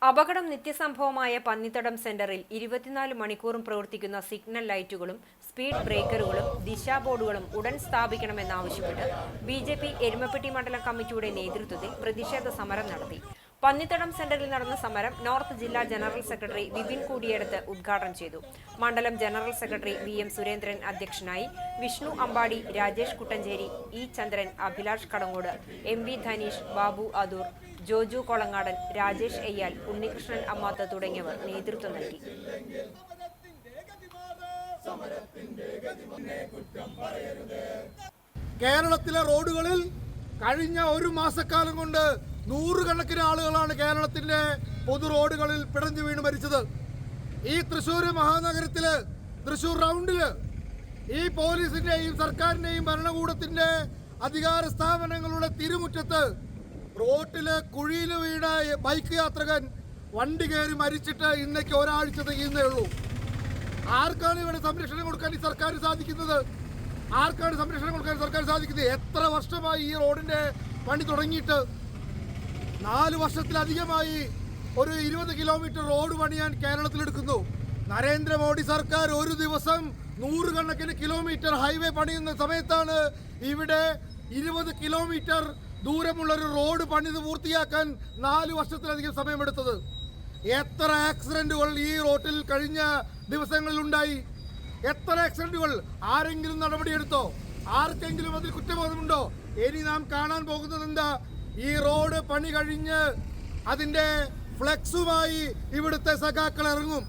അപകടം നിത്യസംഭവമായ പന്നിത്തടം സെന്ററിൽ 24 മണിക്കൂറും പ്രവർത്തിക്കുന്ന സിഗ്നൽ ലൈറ്റുകളും സ്പീഡ് ബ്രേക്കറുകളും ദിശാബോർഡുകളും ഉടൻ സ്ഥാപിക്കണമെന്നാവശ്യപ്പെട്ട് ബിജെപി എരുമപ്പെട്ടി മണ്ഡലം കമ്മിറ്റിയുടെ നേതൃത്വത്തിൽ പ്രതിഷേധ സമരം നടത്തി. പന്നിത്തടം സെന്ററിൽ നടന്ന സമരം നോർത്ത് ജില്ലാ ജനറൽ സെക്രട്ടറി വിപിൻ കൂടിയെടുത്ത് ഉദ്ഘാടനം ചെയ്തു. മണ്ഡലം ജനറൽ സെക്രട്ടറി വി.എം. സുരേന്ദ്രൻ അധ്യക്ഷനായി. വിഷ്ണു അമ്പാടി, രാജേഷ് കുട്ടഞ്ചേരി, ഇ. ചന്ദ്രൻ, അഭിലാഷ് കടങ്ങോട്, എം.വി. ധനീഷ്, ബാബു അദൂർ, ജോജു കൊളങ്ങാടൻ, രാജേഷ് അയ്യാൽ, ഉണ്ണികൃഷ്ണൻ അമ്മാത്ത് തുടങ്ങിയവർ നേതൃത്വം നൽകി. കേരളത്തിലെ റോഡുകളിൽ കഴിഞ്ഞ ഒരു മാസക്കാലം കൊണ്ട് നൂറുകണക്കിന് ആളുകളാണ് കേരളത്തിന്റെ പൊതു റോഡുകളിൽ പിടഞ്ഞു വീണ് മരിച്ചത്. ഈ തൃശ്ശൂർ മഹാനഗരത്തില്, തൃശ്ശൂർ റൗണ്ടില് ഈ പോലീസിന്റെയും സർക്കാരിന്റെയും ഭരണകൂടത്തിന്റെ അധികാര സ്ഥാപനങ്ങളുടെ തിരുമുറ്റത്ത് റോട്ടില് കുഴിയിൽ വീണ ബൈക്ക് യാത്രകൻ വണ്ടി കയറി മരിച്ചിട്ട് ഇന്നേക്ക് ഒരാഴ്ച തികയുന്നേ ഉള്ളൂ. ആർക്കാണ് ഇവിടെ സംരക്ഷണം കൊടുക്കാൻ ഈ സർക്കാർ സാധിക്കുന്നത്? ആർക്കാണ് സംരക്ഷണം കൊടുക്കാൻ സർക്കാർ സാധിക്കുന്നത്? എത്ര വർഷമായി ഈ റോഡിന്റെ പണി തുടങ്ങിയിട്ട്? 4 വർഷത്തിലധികമായി ഒരു 20 കിലോമീറ്റർ റോഡ് പണിയാൻ കേരളത്തിലെടുക്കുന്നു. നരേന്ദ്രമോദി സർക്കാർ ഒരു ദിവസം 100 കണക്കിന് കിലോമീറ്റർ ഹൈവേ പണിയുന്ന സമയത്താണ് ഇവിടെ 20 കിലോമീറ്റർ ദൂരമുള്ളൊരു റോഡ് പണിത് പൂർത്തിയാക്കാൻ 4 വർഷത്തിലധികം സമയമെടുത്തത്. എത്ര ആക്സിഡന്റുകൾ ഈ റോട്ടിൽ കഴിഞ്ഞ ദിവസങ്ങളിൽ ഉണ്ടായി? എത്ര ആക്സിഡന്റുകൾ? ആരെങ്കിലും നടപടിയെടുത്തോ? ആർക്കെങ്കിലും അതിൽ കുറ്റബോധമുണ്ടോ? ഇനി നാം കാണാൻ പോകുന്നത് എന്താ? ഈ റോഡ് പണി കഴിഞ്ഞ് അതിന്റെ ഫ്ലെക്സുമായി ഇവിടുത്തെ സഖാക്കൾ ഇറങ്ങും.